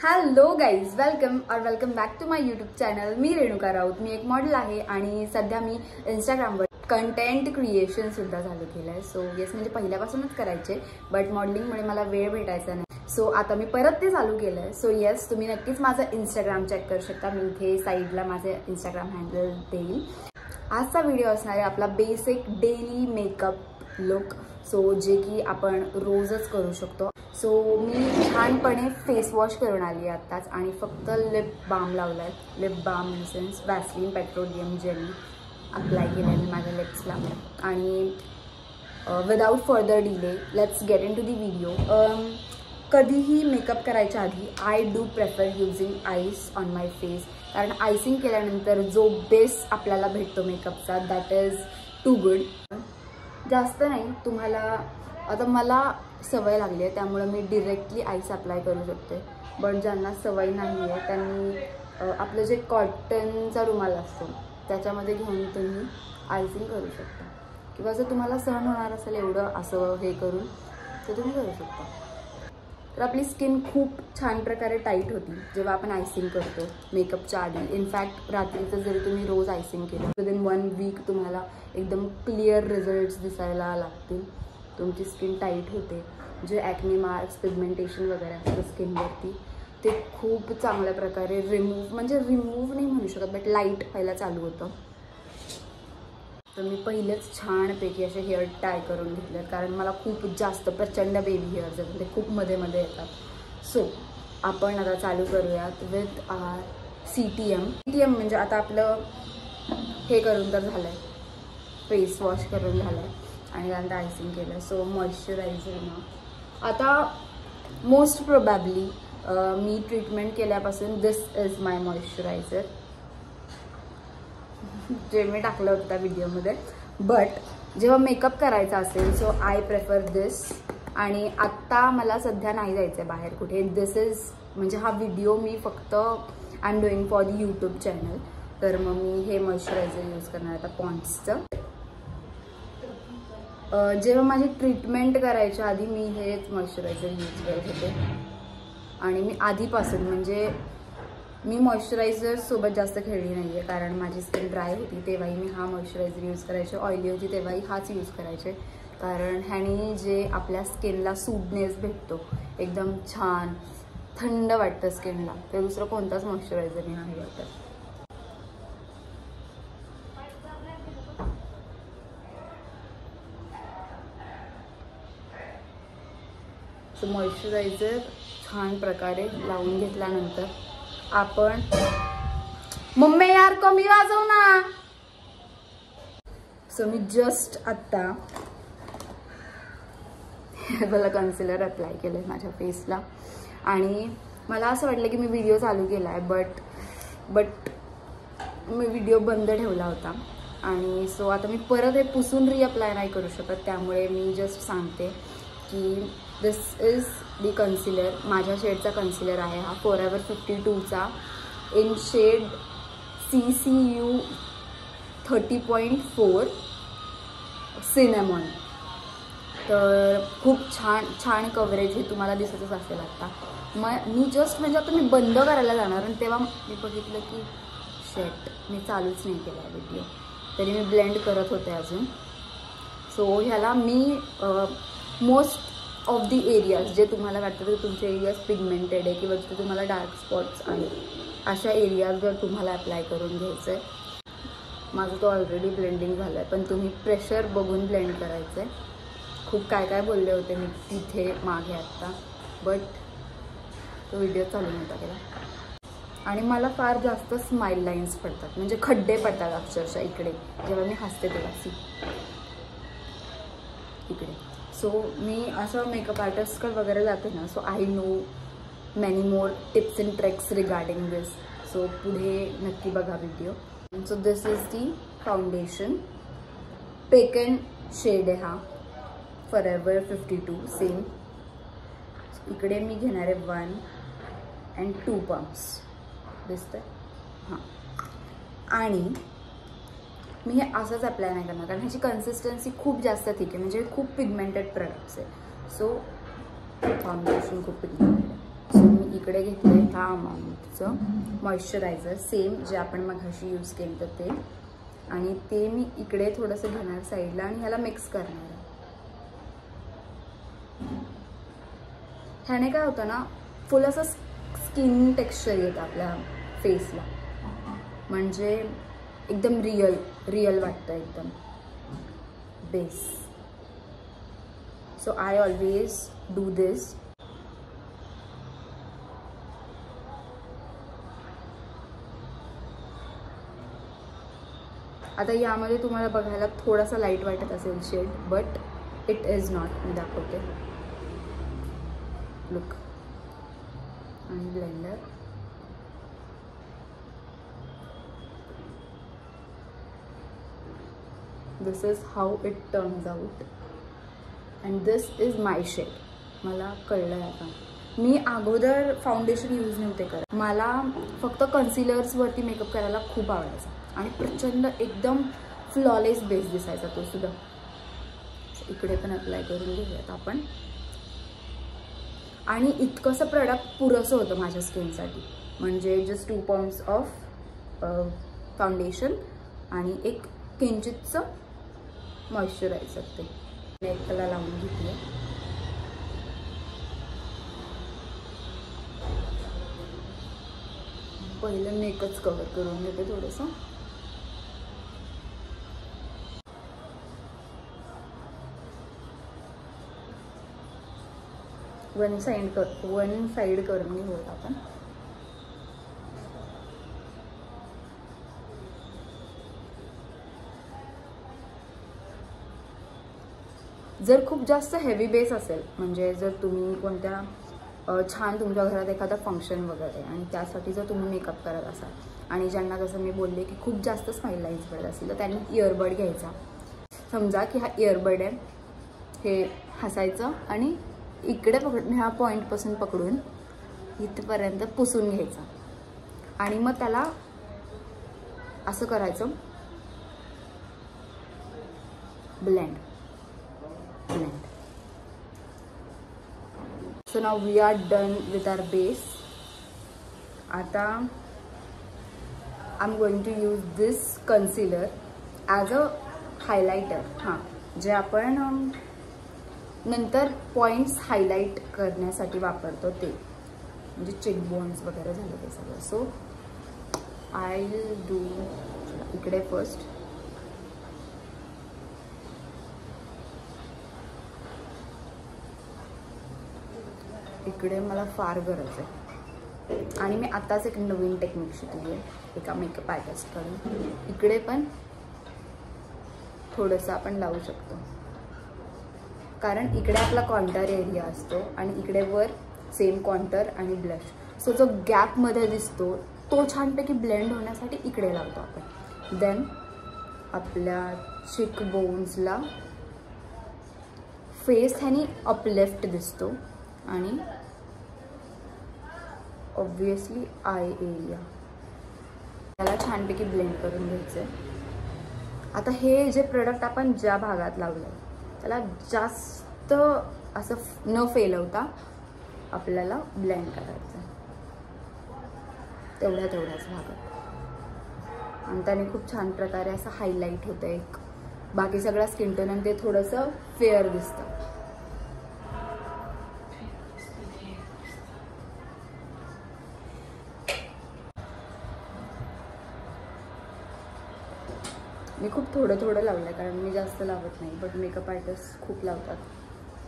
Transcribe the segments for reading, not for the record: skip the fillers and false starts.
Hello guys, welcome back to my YouTube channel. मी रेणुका राऊत. मी एक मॉडेल आहे आणि सध्या मी इंस्टाग्रामवर कंटेंट क्रिएशन सुद्धा चालू केलं आहे. सो येस, म्हणजे पहिल्यापासूनच करायचे, बट मॉडेलिंगमुळे मला वेळ भेटायचा नाही. सो आता मी परत ते चालू केलं आहे. सो येस, तुम्ही नक्कीच माझं इंस्टाग्राम चेक करू शकता. मी इथे साईडला माझे इंस्टाग्राम हँडल देईल. आजचा व्हिडिओ असणार आहे आपला basic daily makeup look, so जे की आपण रोजच करू शकतो. सो मी छानपणे फेस वॉश करून आली आहे आत्ताच आणि फक्त लिप बाम लावला आहे. Lip balm in sense Vaseline petroleum jelly apply केलं आहे मी माझ्या लिप्सला. आणि without further delay let's get into the video. कधीही मेकअप करायच्या आधी I do prefer using ice on my face, कारण आयसिंग केल्यानंतर जो बेस आपल्याला भेटतो मेकअपचा दॅट इज टू गुड. जास्त नाही, तुम्हाला आता मला सवय लागली आहे त्यामुळे मी डिरेक्टली आईस अप्लाय करू शकते. बट ज्यांना सवय नाही आहे त्यांनी आपलं जे कॉटनचा रुमाल असतो त्याच्यामध्ये घेऊन तुम्ही आयसिंग करू शकता, किंवा जर तुम्हाला सहन होणार असेल एवढं असं हे करून तर तुम्ही करू शकता. तर आपली स्किन खूप छान प्रकारे टाईट होती जेव्हा आपण आयसिंग करतो मेकअपच्या आधी. इनफॅक्ट रात्रीचं जरी तुम्ही रोज आयसिंग केलं विदिन 1 वीक तुम्हाला एकदम क्लिअर रिझल्ट्स दिसायला लागतील. तुमची स्किन टाईट होते. जे ॲक्ने मार्क्स, पिगमेंटेशन वगैरे असतं स्किनवरती ते खूप चांगल्या प्रकारे रिमूव्ह नाही म्हणू शकत, बट लाईट व्हायला चालू होतं. तर मी पहिलेच छानपैकी असे हेअर टाय करून घेतले, कारण मला खूप जास्त प्रचंड बेबी हेअर्स आहेत, ते खूप मध्ये येतात. सो आपण आता चालू करूयात विथ CTM. म्हणजे आता आपलं हे करून तर झालं आहे, फेस वॉश करून झालं आहे आणि त्यानंतर आयसिंग केलं. सो मॉइश्चरायझर ना आता मोस्ट प्रोबॅबली मी ट्रीटमेंट केल्यापासून दिस इज माय मॉइश्चरायझर, जे मी टाकलं होतं त्या व्हिडिओमध्ये. बट जेव्हा मेकअप करायचा असेल सो आय प्रेफर दिस. आणि आत्ता मला सध्या नाही जायचं आहे बाहेर कुठे. दिस इज म्हणजे हा व्हिडिओ मी फक्त I am doing for the YouTube channel. तर मग मी हे मॉइश्चरायझर यूज करणार आता पॉन्ड्सचं. जेव्हा माझी ट्रीटमेंट करायच्या आधी मी हेच मॉइश्चरायझर यूज करत होते आणि मी आधीपासून म्हणजे मी मॉइश्चरायझरसोबत जास्त खेळली नाही आहे, कारण माझी स्किन ड्राय होती तेव्हाही मी हा मॉइश्चरायझर यूज करायचे. ऑइली होती तेव्हाही हाच यूज करायचे, कारण ह्याने जे आपल्या स्किनला सूडनेस भेटतो, एकदम छान थंड वाटतं स्किनला, ते दुसरं कोणताच मॉइश्चरायझरने नाही वाटत. सो मॉइश्चरायझर छान प्रकारे लावून घेतल्यानंतर आपण मम्मी यार कमी वाजव ना. सो मी जस्ट आत्ता मला कन्सिलर अप्लाय केलं आहे माझ्या फेसला आणि मला असं वाटलं की मी व्हिडिओ चालू केला आहे, बट मी व्हिडिओ बंद ठेवला होता. आणि सो आता मी परत हे पुसून रिअप्लाय नाही करू शकत, त्यामुळे मी जस्ट सांगते की दिस इज दी कन्सिलर. माझ्या शेडचा कन्सिलर आहे हा, फॉरएवर 52चा इन शेड CCU 30.4 सिनेमॉन. तर खूप छान कव्हरेज हे तुम्हाला दिसतच असेल आता. मग मी जस्ट म्हणजे आता मी बंद करायला जाणार आणि तेव्हा मी बघितलं की शेट मी चालूच नाही केला व्हिडिओ, तरी मी ब्लेंड करत होते अजून. सो ह्याला मी मोस्ट ऑफ दी एरियाज जे तुम्हाला वाटतं की तुमचे एरियाज पिगमेंटेड आहे किंवा जिथे तुम्हाला डार्क स्पॉट्स आहेत अशा एरियाजवर तुम्हाला अप्लाय करून घ्यायचं आहे. माझं तो ऑलरेडी ब्लेंडिंग झालं आहे, पण तुम्ही प्रेशर बघून ब्लेंड करायचं आहे. खूप काय बोलले होते मी तिथे मागे आत्ता, बट तो व्हिडिओ चालू नव्हता केला. आणि मला फार जास्त स्माईल लाईन्स पडतात, म्हणजे खड्डे पडतात अक्षरशः इकडे जेव्हा मी हसते तेव्हा इकडे. सो मी असं मेकअप आर्टिस्टकडे वगैरे जाते ना, so I know many more tips and tricks regarding this. So पुढे नक्की बघा video. So this is the foundation, pecan shade आहे हा, फॉरएवर 52 सेम. इकडे मी घेणार आहे 1 and 2 पम्प्स दिसतंय हां. आणि मी हे असंच अप्लाय नाही करणार, कारण ह्याची कन्सिस्टन्सी खूप जास्त थिक आहे, म्हणजे खूप पिगमेंटेड प्रोडक्ट्स आहे. सो फाउंडेशन खूप पिगमेंटेड आहे. सो मी इकडे घेतले ह्या अमाऊंटचं मॉइश्चरायझर, सेम जे आपण मगाशी यूज केलं तर ते, आणि ते मी इकडे थोडंसं घेणार साईडला आणि ह्याला मिक्स करणार आहे. ह्याने काय होतं ना, फुल असं स्किन टेक्स्चर येतं आपल्या फेसला, म्हणजे एकदम रिअल वाटतं एकदम base. So I always do this. आता यामध्ये तुम्हाला बघायला थोडासा लाईट वाटत असेल shade, but it is not. मी दाखवते. लुक आणि blender. This is how it turns out and this is my shade. मला कळलं आहे आता. मी अगोदर फाउंडेशन यूज नव्हते करत. मला फक्त कन्सिलर्सवरती मेकअप करायला खूप आवडायचा आणि प्रचंड एकदम फ्लॉलेस बेस दिसायचा तो सुद्धा. इकडे पण अप्लाय करून घेऊयात आपण. आणि इतकंसं प्रोडक्ट पुरेसं होतं माझ्या स्किनसाठी, म्हणजे जस्ट 2 पॉइंट्स ऑफ फाउंडेशन आणि एक किंचितचं मॉइश्चरायझर. ते नेकला लावून घेतलं. पहिलं नेकच कव्हर करून घेते थोडंसं. वन साइड करून घेऊया आपण. जर खूप जास्त हेवी बेस असेल, म्हणजे जर तुम्ही कोणत्या छान तुमच्या घरात एखादा फंक्शन वगैरे आणि त्यासाठी जर तुम्ही मेकअप करत असाल आणि ज्यांना जसं मी बोलले की खूप जास्त स्माईल लाईन्स पडत असतील, तर त्यांनी इयरबड घ्यायचा. समजा की हा इयरबड आहे, हे हसायचं आणि इकडे पकडून ह्या पॉईंटपासून पकडून इथपर्यंत पुसून घ्यायचं आणि मग त्याला असं करायचं blend. So now we are done with our base. आता I'm going to use this concealer as a highlighter. हां, जे आपण नंतर पॉइंट्स हायलाइट करण्यासाठी वापरतो ते, म्हणजे चेकबोन्स वगैरे झालं ते सगळं. सो आय विल डू इकडे फर्स्ट. इकडे मला फार गरज आहे आणि मी आताच एक नवीन टेक्निक शिकली आहे एका मेकअप आर्टिस्टकडून. इकडे पण थोडंसं आपण लावू शकतो, कारण इकडे आपला कॉन्टर एरिया असतो आणि इकडे वर सेम कॉन्टर आणि ब्लश. सो जो गॅपमध्ये दिसतो तो छानपैकी ब्लेंड होण्यासाठी इकडे लावतो आपण. देन आपल्या चिक बोन्सला फेस ह्यानी अपलिफ्ट दिसतो आणि ऑब्वियसली आय एरिया त्याला छानपैकी ब्लेंड करून घ्यायचं आहे. आता हे जे प्रोडक्ट आपण ज्या भागात लावलं त्याला जास्त असं न फेलवता आपल्याला ब्लेंड करायचं तेवढ्याच भागात, आणि त्याने खूप छान प्रकारे असं हायलाईट होतं एक बाकी सगळा स्किन टोन आणि ते थोडंसं फेअर दिसतं. मी खूप थोडं लावलं आहे, कारण मी जास्त लावत नाही, बट मेकअप आर्टिस्ट खूप लावतात.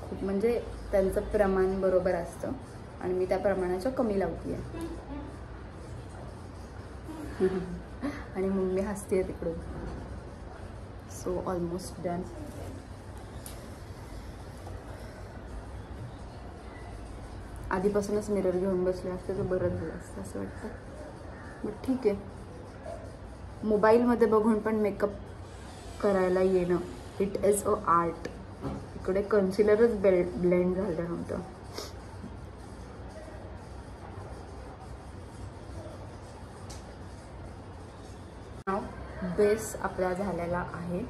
खूप म्हणजे त्यांचं प्रमाण बरोबर असतं आणि मी त्या प्रमाणाच्या कमी लावते आहे. आणि मम्मी हसते तिकडून. So almost done. आधीपासूनच मिरर घेऊन बसले असते तर बरं झालं असतं असं वाटतं, बट ठीक आहे. मोबाईलमध्ये बघून पण मेकअप करायला येणं, इट इज अ आर्ट. इकडे कन्सिलरच ब्लेंड झालं नव्हतं. बेस आपला झालेला आहे.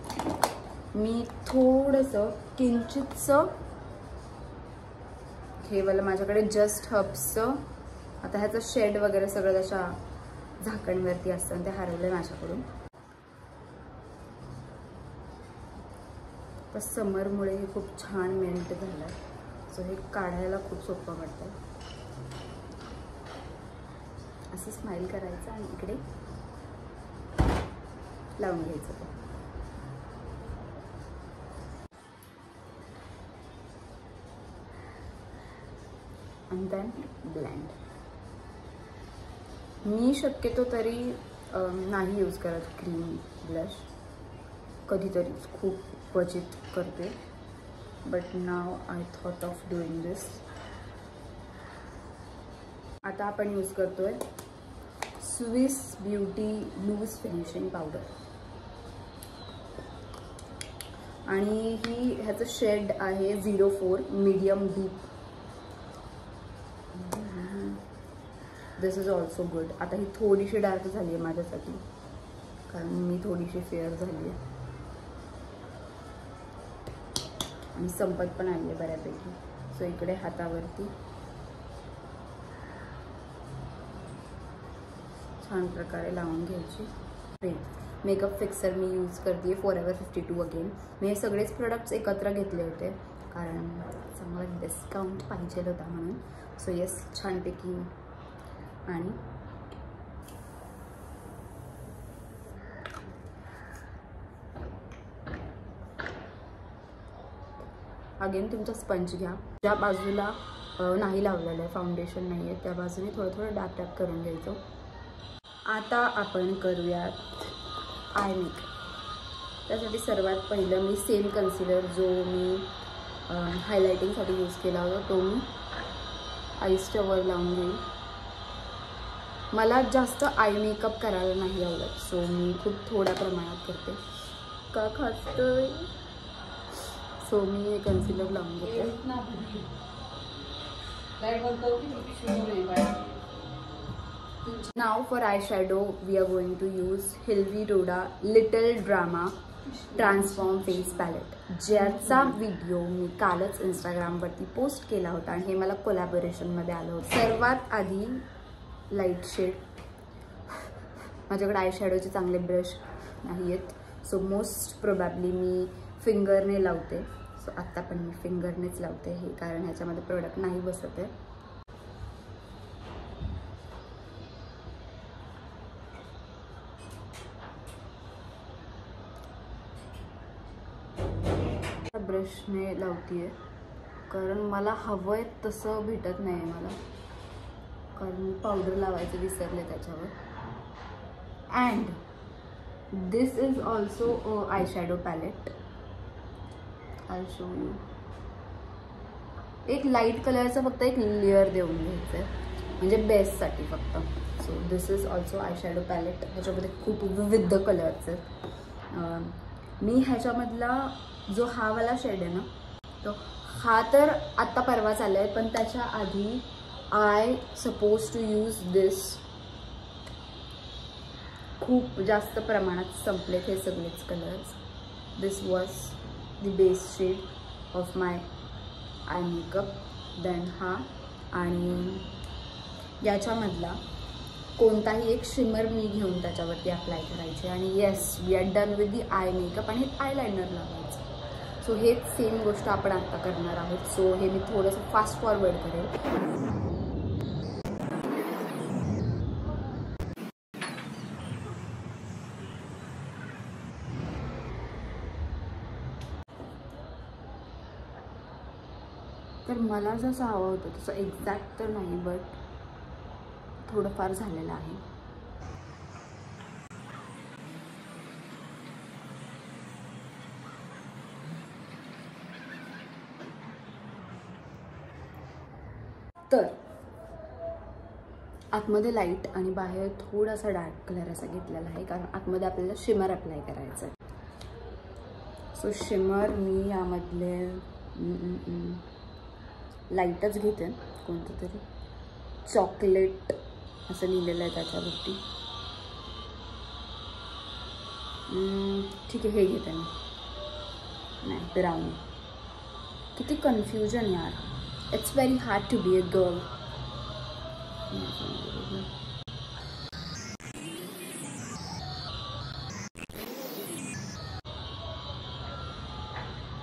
मी थोडंसं किंचितचं हे वाला माझ्याकडे जस्ट हर्ब्सचं आता ह्याचं शेड वगैरे सगळं त्याच्या झाकणवरती असतं, ते हरवलंय माझ्याकडून. तर समरमुळे हे खूप छान मेल्ट झालं, सो हे काढायला खूप सोपं वाटतं. असं स्माइल करायचं आणि इकडे लावून घ्यायचं. आणि देन ब्लेंड. मी शक्यतो तरी नाही यूज करत क्रीम ब्लश, कधीतरीच खूप क्वचित करते. But now I thought of doing this. आता आपण यूज करतोय Swiss beauty loose finishing powder. आणि ह्याचं शेड आहे 04 medium deep. This is also good. आता ही थोडीशी डार्क झाली आहे माझ्यासाठी, कारण मी थोडीशी फेअर झाली आहे आणि संपत पण आली आहे बऱ्यापैकी. सो इकडे हातावरती छान प्रकारे लावून घ्यायची. मेकअप फिक्सर मी यूज करते फॉरएवर 52 अगेन. मी हे सगळेच प्रोडक्ट्स एकत्र घेतले होते कारण चांगला डिस्काउंट पाहिजे होता म्हणून. सो येस, छानपैकी. आणि अगेन तुमचा स्पंज घ्या. ज्या बाजूला नाही लावलेलं आहे, फाउंडेशन नाही आहे, त्या बाजूने थोडं थोडं डार्क डार्क करून घ्यायचं. आता आपण करूयात आय मेकअप. त्यासाठी सर्वात पहिलं मी सेम कन्सिलर जो मी हायलायटिंगसाठी यूज केला होता तो मी आईसच्या वर लावून घेईन. मला जास्त आय मेकअप करायला नाही आवडत, सो मी खूप थोड्या प्रमाणात करते. का खातोय? सो मी हे कन्सिलर लावून घेते. Now for eye shadow we are going to use हिलवी रोडा little drama transform face palette, ज्याचा व्हिडिओ मी कालच इंस्टाग्रामवरती पोस्ट केला होता आणि हे मला कोलॅबोरेशनमध्ये आलं होतं. सर्वात आधी लाईट शेड. माझ्याकडे आय शॅडोचे चांगले ब्रश नाही आहेत, सो मोस्ट प्रोबॅबली मी फिंगरने लावते. सो आत्ता पण मी फिंगरनेच लावते हे, कारण ह्याच्यामध्ये प्रोडक्ट नाही बसत आहे. ब्रशने लावते कारण मला हवं आहे तसं भेटत नाही मला, कारण मी पावडर लावायचं विसरले त्याच्यावर. And this is also eye shadow palette. I show you. एक लाईट कलरचा फक्त एक लेअर देऊन घ्यायचं आहे, म्हणजे बेससाठी फक्त. So this is also eye shadow palette. ह्याच्यामध्ये खूप विविध कलर्स आहेत. मी ह्याच्यामधला जो हा वाला शेड आहे ना, तो हा तर आत्ता परवाच आला आहे, पण त्याच्या आधी I suppose to use this. खूप जास्त प्रमाणात संपलेत हे सगळेच colours. This was the base shade of my eye makeup. Then हा, आणि याच्यामधला कोणताही एक शिमर मी घेऊन त्याच्यावरती अप्लाय करायचे. आणि yes, we are done with the eye makeup. आणि आय लायनर लावायचं. सो हेच सेम गोष्ट आपण आत्ता करणार आहोत. सो हे मी थोडंसं फास्ट फॉरवर्ड करेल. तर मला जसं हवं होतं तसं एक्झॅक्ट तर नाही, बट थोडंफार झालेलं आहे. तर आतमध्ये लाईट आणि बाहेर थोडासा डार्क कलर असा घेतलेला आहे, कारण आतमध्ये आपल्याला शिमर अप्लाय करायचं आहे. सो शिमर मी यामधले लाईटच घेते, कोणतं तरी चॉकलेट असं लिहिलेलं आहे त्याच्यावरती. ठीक आहे, हे घेते मी. नाही, ब्राउन. किती कन्फ्युजन यार. It's very hard to be a girl.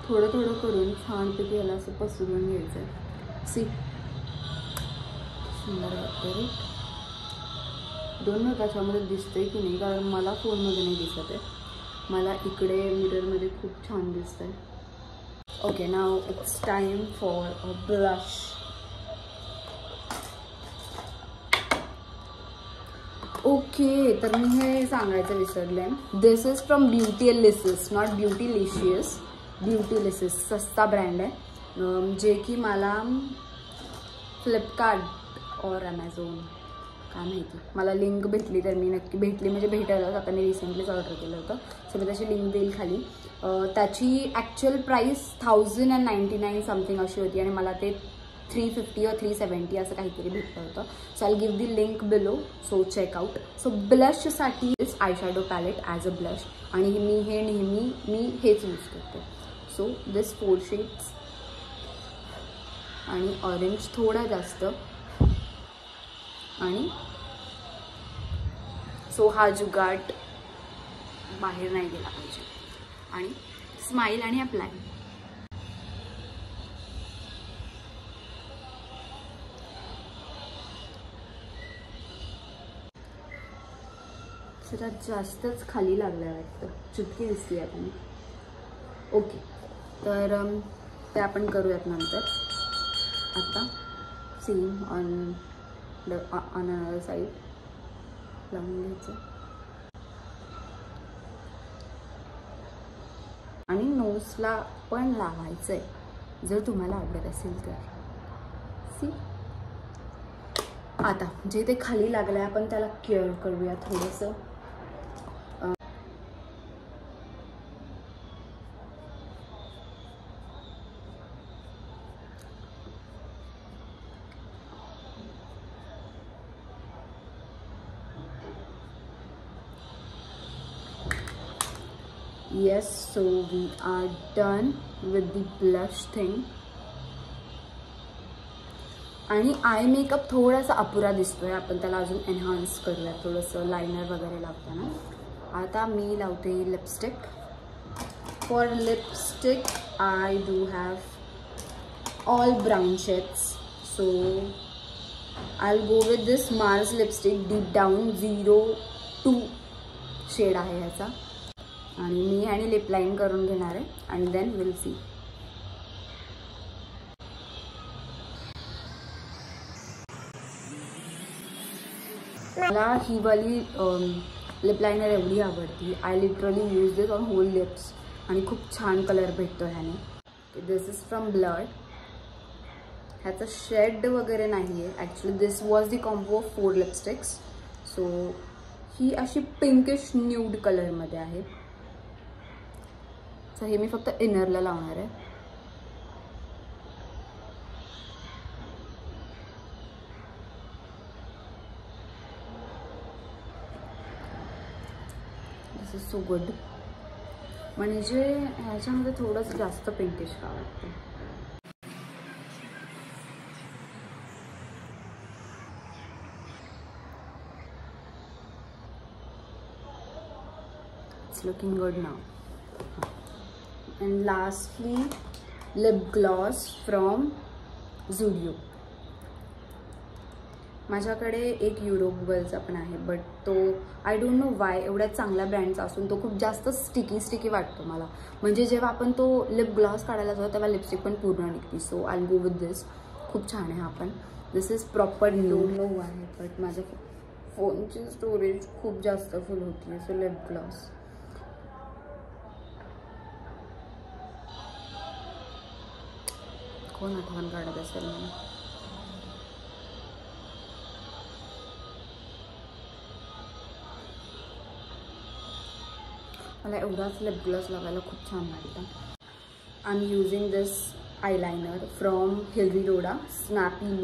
थोडं थोडं करून छानपैकी याला असं पसरून घ्यायचं आहे. सी सुंदर वाटतं रे. दोन त्याच्यामध्ये दिसतंय की नाही, कारण मला फोनमध्ये नाही दिसत आहे, मला इकडे मिररमध्ये खूप छान दिसतंय. Okay, now it's time for a blush. Okay, तर मी हे सांगायचं विसरले. दिस इज फ्रॉम ब्युटीलिसिस, नॉट ब्युटीलिशियस, ब्युटीलिसिस. सस्ता ब्रँड आहे, जे की मला फ्लिपकार्ट और ॲमेझॉन काय माहिती, मला लिंक भेटली तर मी नक्की, भेटली म्हणजे भेटायलाच, आता मी रिसेंटलीच ऑर्डर केलं होतं, सो मी त्याची लिंक देईल खाली. त्याची ॲक्च्युअल प्राईस 1099 समथिंग अशी होती आणि मला ते 350 और 370 असं काहीतरी भेटलं होतं. So I give the link below, so check out. So ब्लशसाठी is eye shadow palette as a blush, आणि मी हे नेहमी हेच यूज करते. सो दिस 4 शेड्स आणि ऑरेंज थोडा जास्त, आणि सो हा जुगाट बाहेर नाही गेला पाहिजे. आणि स्माइल आणि अप्लाय. जरा जास्तच खाली लागलं वाटतं, चुटकी दिसते आता मी. ओके, तर ते आपण करूयात नंतर. आता सेम ऑन अनदर साईड लावून घ्यायचं आणि नोजला पण लावायचं आहे जर तुम्हाला आवडत असेल तर. सी, आता जे ते खाली लागलं आहे आपण त्याला केअर करूया थोडंसं. Yes, so we are done with the blush thing. आणि आय मेकअप थोडासा अपुरा दिसतोय, आपण त्याला अजून एनहान्स करूया थोडंसं लायनर वगैरे लावताना. आता मी लावते lipstick. For lipstick I do have all brown shades, so I go with this Mars lipstick deep down 02 shade आहे ह्याचा, आणि मी आणि लिप लाईन करून घेणार आहे आणि देन विल सी. मला ही वाली लिप लायनर एवढी आवडती. I literally use this on whole lips आणि खूप छान कलर भेटतो ह्याने. This is from blood. ह्याचा शेड वगैरे नाही आहे actually. This was the combo of 4 lipsticks. So ही अशी पिंकिश न्यूड कलरमध्ये आहे. सो हे मी फक्त इनरला लावणार आहे. दिस इज सो गुड. म्हणजे ह्याच्यामध्ये थोडंसं जास्त पिंकिश का वाटतं. It's looking good now. And lastly, lip gloss from Zudio. माझ्याकडे एक युरोगलचा पण आहे, बट तो आय डोंट नो वाय एवढ्या चांगल्या ब्रँडचा असून तो खूप जास्त स्टिकी वाटतो मला. म्हणजे जेव्हा आपण तो लिप ग्लॉस काढायला जातो तेव्हा लिपस्टिक पण पूर्ण निघते. सो आय गो विथ दिस. खूप छान आहे हा पण. दिस इज प्रॉपर लो आहे, बट माझ्या फोनची स्टोरेज खूप जास्त फुल होती. सो लिप ग्लॉस कोण आठवण काढत असेल मला. मला एवढाच लिप ग्लॉस लावायला खूप छान वाटतं. I am using this eyeliner from Hillary रोडा, स्नॅपी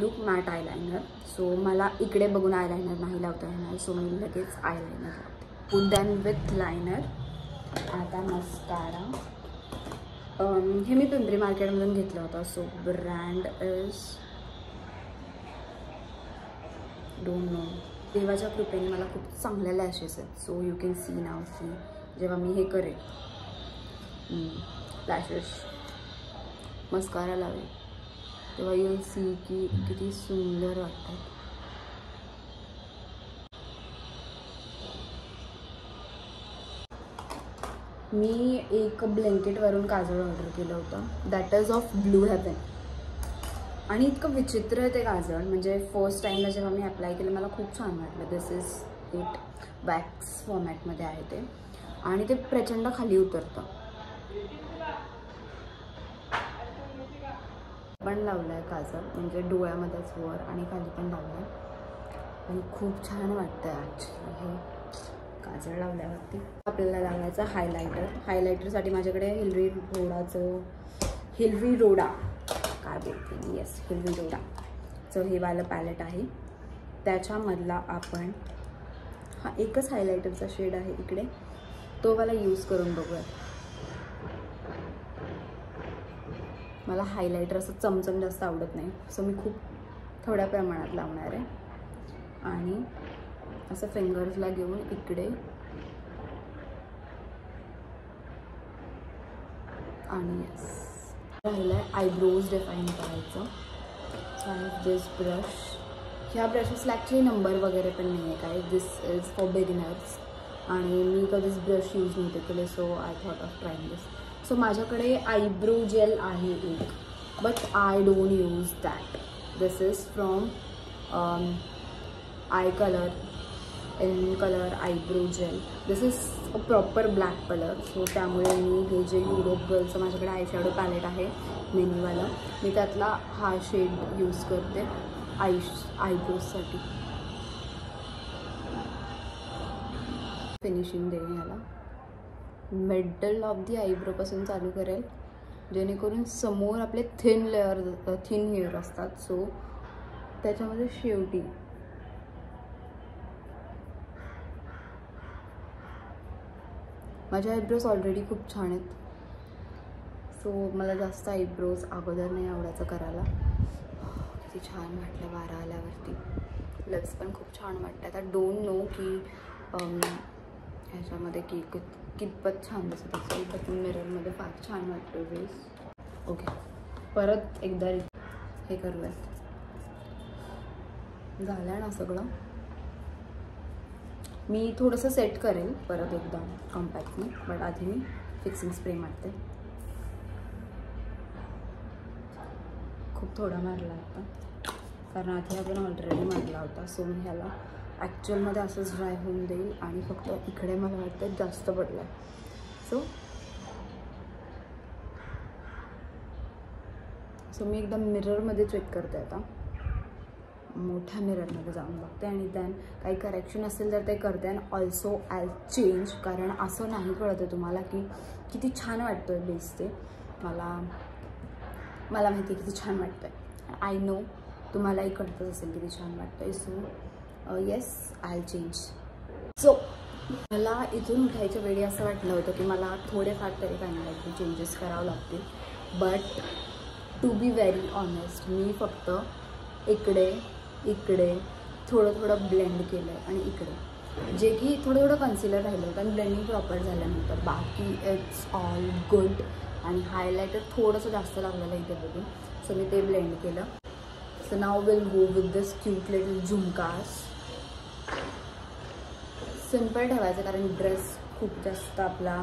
लुक मॅट आयलाइनर. सो मला इकडे बघून आयलाइनर नाही लावता येणार, सो मी लगेच आयलाइनर लावते. Done with liner. आता मस्कारा. हे मी पिंपरी मार्केटमधून घेतलं होतं. So brand is don't know. देवाच्या कृपेने मला खूप चांगल्या लॅशेस आहेत. सो यू कॅन सी नाव की जेव्हा मी हे करेन लॅशेस मस्कारा लावेल तेव्हा यू विल सी की किती सुंदर वाटतात. मी एक ब्लँकेटवरून काजळ ऑर्डर केलं होतं. That is of Blue Heaven. आणि इतकं विचित्र आहे ते काजळ. म्हणजे फर्स्ट टाईमला जेव्हा मी अप्लाय केलं मला खूप छान वाटलं. दिस इज इट. वॅक्स फॉर्मॅटमध्ये आहे ते आणि ते प्रचंड खाली उतरतं. पण लावलं आहे काजळ म्हणजे डोळ्यामध्येच वर आणि खाली पण लावलं आहे आणि खूप छान वाटतं ॲक्च्युली हे काजळ लावल्यावरती. आपल्याला लावायचं हायलायटर. हायलायटरसाठी माझ्याकडे हिलरी रोडा काय बोलते मी येस हिलरी रोडाचं हे वालं पॅलेट आहे. त्याच्यामधला आपण हा एकच हायलायटरचा शेड आहे इकडे तो वाला यूज करून बघूया. मला हायलायटर असं चमचम जास्त आवडत नाही सो मी खूप थोड्या प्रमाणात लावणार आहे आणि असं फिंगर्सला घेऊन इकडे आणि राहिलं आहे आयब्रोज डिफाईन करायचं. दिस ब्रश. ह्या ब्रशेसला ॲक्च्युली नंबर वगैरे पण नाही आहे काय. दिस इज फॉर बिगिनर्स आणि मी कधीच ब्रश यूज नव्हते केले so I thought of trying this. So माझ्याकडे आयब्रो जेल आहे एक but I don't use that. This is from eye colour in colour eyebrow gel. This is a proper black colour. So त्यामुळे मी हे जे Europe गर्लचं माझ्याकडे I shadow palette आहे मिनीवाला मी त्यातला हा शेड यूज करते आयब्रोजसाठी. फिनिशिंग देईन ह्याला. मिडल ऑफ दी आयब्रोपासून चालू करेल जेणेकरून समोर आपले थिन हेअर असतात सो त्याच्यामध्ये शेवटी माझे आयब्रोज ऑलरेडी खूप छान आहेत सो मला जास्त आयब्रोज अगोदर नाही आवडायचं करायला. किती छान वाटलं वारा आल्यावरती. लिप्स पण खूप छान वाटतं. आता डोंट नो की ह्याच्यामध्ये की कितपत छान दिसत असेल पण मिररमध्ये फार छान वाटतं फेस. ओके परत एकदा हे करूयात. झालं ना सगळं. मी थोडंसं सेट करेल परत एकदा कॉम्पॅक्टनी बट आधी मी फिक्सिंग स्प्रे मारते. खूप थोडा मारला होता कारण आधी आपण ऑलरेडी मारला होता सो मी ह्याला ॲक्च्युअलमध्ये असंच ड्राय होऊन देईल आणि फक्त इकडे मला वाटतं जास्त पडलं आहे सो मी एकदम मिररमध्ये चेक करते. आता मोठ्या मिररमध्ये जाऊन बघते आणि दॅन काही करेक्शन असेल तर ते करते. अँड ऑल्सो आय चेंज कारण असं नाही कळत आहे तुम्हाला की किती छान वाटतं आहे बेस. ते मला माहिती आहे किती छान वाटतं आहे. आय नो तुम्हालाही कळतच असेल किती छान वाटतं आहे. So yes I change. So मला इथून उठायच्या वेळी असं वाटलं होतं की मला थोडेफार तरी काही चेंजेस करावं लागतील but to be very honest मी फक्त इकडे थोडं ब्लेंड केलं आहे आणि इकडे जे की थोडं कन्सिलर राहिलं होतं आणि ब्लेंडिंग प्रॉपर झालं नव्हतं. बाकी इट्स ऑल गुड. आणि हायलायटर थोडंसं जास्त लागलेलं इथे बघून सो मी ते ब्लेंड केलं. So now will go with this cute little झुमकास. Simple ठेवायचं कारण ड्रेस खूप जास्त आपला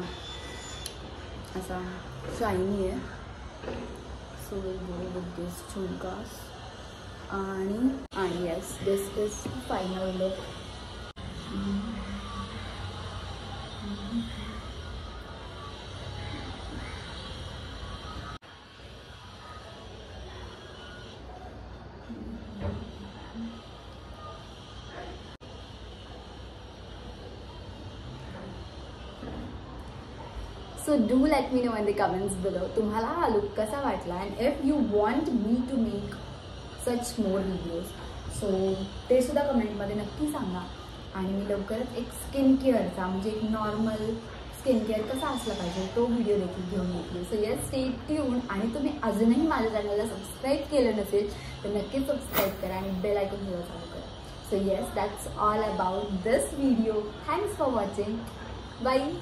असा शायनी आहे. सो विल गो विथ दिस झुमकास आणि yes this is final look. So do let me know in the comments below तुम्हाला हा लुक कसा वाटला and if you want me to make such more videos so ते सुद्धा कमेंटमध्ये नक्की सांगा. आणि मी लवकरच एक स्किन केअरचा म्हणजे एक नॉर्मल स्किन केअर कसा असला पाहिजे तो व्हिडिओ देखील घेऊन येते. So yes stay tune. आणि तुम्ही अजूनही माझ्या चॅनलला सबस्क्राईब केलं नसेल तर नक्कीच सबस्क्राईब करा आणि बेल आयकॉन सुद्धा चालू करा. So yes, that's all about this video. Thanks for watching. Bye.